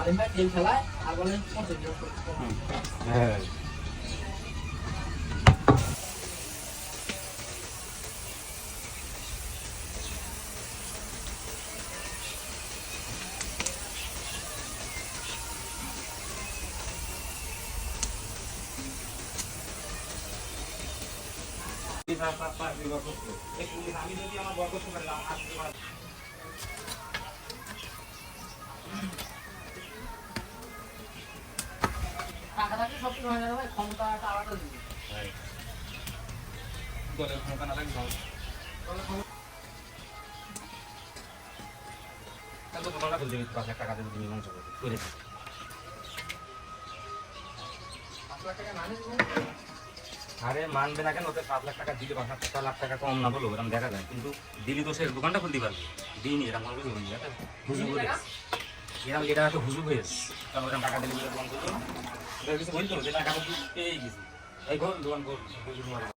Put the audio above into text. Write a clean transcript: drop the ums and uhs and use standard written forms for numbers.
হ্যাঁ আমি যদি আমার বর করতে পারলাম টাকা থাকলে সব কিছু হয়ে যাবে ভাই, ক্ষমতাটা আলাদা জিনিস। দলের ক্ষমতা না থাকলে ভালো। তাহলে তো দোকানটা খুলতে গেছি 5 লাখ টাকা দিয়ে তুমি মাংস করে দিই। 5 লাখ টাকা মানে আরে মানবে না কেন? ওদের 7 লাখ টাকা দিলে 5 লাখ টাকা কম না বলো, এরকম দেখা যায়। কিন্তু দিলি তো সে দোকানটা খুলতে পারবে। দিইনি, এরকম কোনো কিছু হয়নি। হুজুগ হয়ে এরকম, এটা তো হুজুগ হয়েছে। কারণ ওরকম টাকা দিলে দোকান করতো না, কিছু বলতো যে টাকা পেয়ে গেছি, এই ঘর দোকান কর।